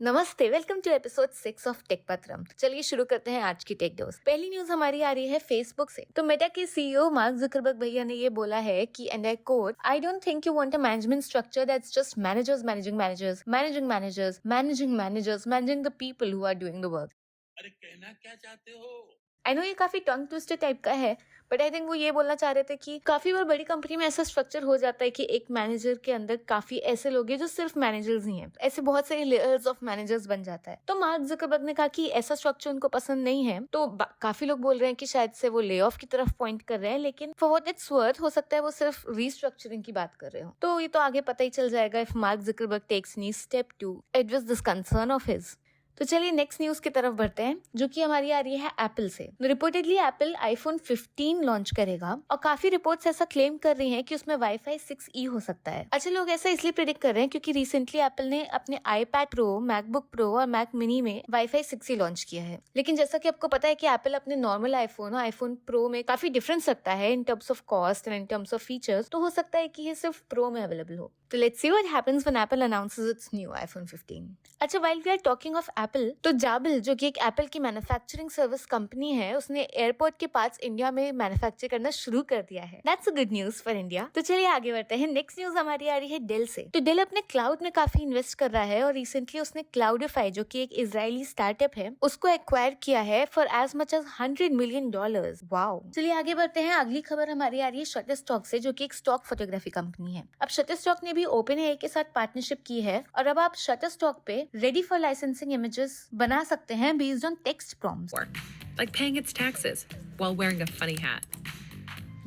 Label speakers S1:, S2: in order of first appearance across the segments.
S1: नमस्ते, welcome to episode 6 of tech Patram. चलिए शुरू करते हैं आज की टेक डोज। पहली न्यूज हमारी आ रही है फेसबुक से। तो मेटा के सीईओ मार्क जुकरबर्ग भैया ने ये बोला है कि and I quote, I don't think you want a management structure that's just managers managing managers managing managers managing managers managing the people who are doing the work.
S2: अरे कहना क्या चाहते हो?
S1: आई नो ये काफी टंग ट्विस्टर टाइप का है, but I think वो ये बोलना चाह रहे थे कि काफी बार बड़ी कंपनी में ऐसा स्ट्रक्चर हो जाता है कि एक मैनेजर के अंदर काफी ऐसे लोग हैं जो सिर्फ मैनेजर्स ही हैं। ऐसे बहुत सारे लेयर्स ऑफ मैनेजर्स बन जाता है। तो मार्क जुकरबर्ग ने कहा कि ऐसा स्ट्रक्चर उनको पसंद नहीं है। तो काफी लोग बोल रहे हैं कि शायद से वो ले ऑफ की तरफ पॉइंट कर रहे हैं, लेकिन फॉर व्हाट इट्स वर्थ हो सकता है वो सिर्फ रीस्ट्रक्चरिंग की बात कर रहे हो। तो ये तो आगे पता ही चल जाएगा if Mark Zuckerberg takes any step to address this concern of his. तो चलिए नेक्स्ट न्यूज की तरफ बढ़ते हैं, जो कि हमारी आ रही है एप्पल से। रिपोर्टेडली एप्पल आईफोन 15 लॉन्च करेगा और काफी रिपोर्ट्स ऐसा क्लेम कर रही हैं कि उसमें वाईफाई 6E हो सकता है। अच्छा, लोग ऐसा इसलिए प्रेडिक्ट कर रहे हैं क्योंकि रिसेंटली एप्पल ने अपने आईपैड प्रो, मैकबुक प्रो और मैक मिनी में वाईफाई 6E लॉन्च किया है। लेकिन जैसा कि आपको पता है कि एप्पल अपने नॉर्मल आईफोन और आईफोन प्रो में काफी डिफरेंस रखता है in terms of cost and in terms of features. तो हो सकता है कि ये सिर्फ प्रो में अवेलेबल हो। तो let's see what happens when Apple announces its new iPhone 15। अच्छा, while we are talking of Apple, तो जाबिल जो कि एक एप्पल की मैन्युफैक्चरिंग सर्विस कंपनी है, उसने एयरपोर्ट के पार्ट्स इंडिया में मैन्युफैक्चर करना शुरू कर दिया है। That's a good news for India. तो चलिए आगे बढ़ते हैं। नेक्स्ट न्यूज हमारी आ रही है डेल से। तो डेल अपने क्लाउड में काफी इन्वेस्ट कर रहा है और रिसेंटली उसने क्लाउडिफाई, जो कि एक इजरायली स्टार्टअप है, उसको एक्वायर किया है for as much as $100 million. Wow. चलिए आगे बढ़ते हैं। अगली खबर हमारी आ रही है शटरस्टॉक से, जो कि एक स्टॉक फोटोग्राफी कंपनी है। अब शटरस्टॉक ने भी ओपनएआई के साथ पार्टनरशिप की है और अब आप शटरस्टॉक पे रेडी फॉर लाइसेंसिंग इमेजेस बना सकते हैं based on text prompts.
S3: Like paying its taxes while wearing a funny hat.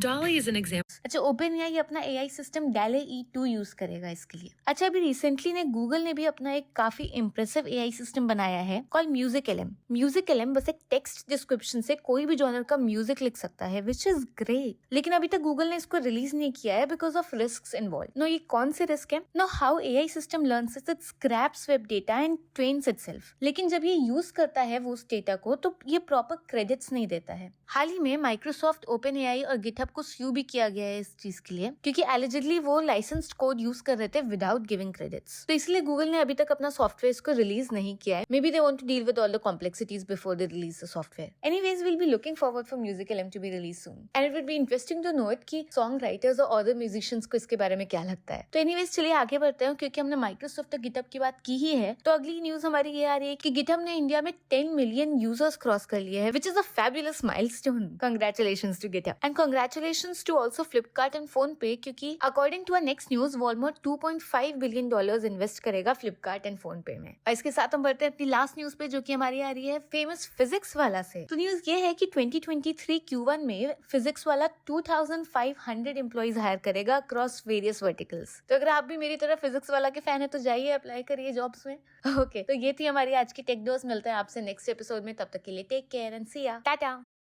S3: Dolly is an example.
S1: अच्छा, OpenAI अपना AI सिस्टम DALL-E 2 यूज करेगा इसके लिए। अच्छा, अभी रिसेंटली ने गूगल ने भी अपना एक काफी इम्प्रेसिव AI सिस्टम बनाया है कॉल्ड म्यूजिक-LM। म्यूजिक-LM बस एक टेक्स्ट डिस्क्रिप्शन से कोई भी जॉनर का म्यूजिक लिख सकता है, विच इज ग्रेट। लेकिन अभी तक गूगल ने इसको रिलीज नहीं किया है because of risk involve. No, ये कौन से रिस्क है? No, how AI system learns it scrapes web data and trains itself. लेकिन जब ये यूज करता है वो उस डेटा को, तो ये प्रॉपर क्रेडिट्स नहीं देता है। हाल ही में माइक्रोसॉफ्ट, OpenAI और गिटहब को स्यू भी किया गया है इस चीज के लिए, क्योंकि एलिजिडली वो लाइसेंस्ड कोड यूज कर रहे थे विदाउट गिविंग क्रेडिट्स। तो इसलिए गूगल ने अभी तक अपना सॉफ्टवेयर इसको रिलीज नहीं किया है। May be they want to deal with all the complexities before they release the software. Anyways, will be looking forward for MusicLM to be release soon and it will be interesting to note कि song writers और other musicians को इसके बारे में क्या लगता है। तो एनीवेज चलिए आगे बढ़ते हैं, क्योंकि हमने माइक्रोसॉफ्ट और गिटहब की बात की ही है। तो अगली न्यूज हमारी ये आ रही है कि गिटहब ने इंडिया में 10 मिलियन यूजर्स क्रॉस कर लिए हैं, which is a fabulous milestone. Congratulations to GitHub and congratulations to also Flipkart and PhonePe, क्योंकि according to our next news, Walmart $2.5 billion invest करेगा Flipkart and PhonePe में। और इसके साथ हम बढ़ते हैं अपनी लास्ट न्यूज पे, जो कि हमारी आ रही है फेमस फिजिक्स वाला से। तो न्यूज ये है कि 2023 Q1 में फिजिक्स वाला 2500 एम्प्लॉइज हायर करेगा अक्रॉस वेरियस वर्टिकल्स। तो अगर आप भी मेरी तरह फिजिक्स वाला के फैन है तो जाइए अप्लाई करिए जॉब्स में। ओके, तो ये थी हमारी आज की टेक डोज। मिलते हैं आपसे नेक्स्ट एपिसोड में, तब तक के लिए टेक केयर एंड सी या, टाटा।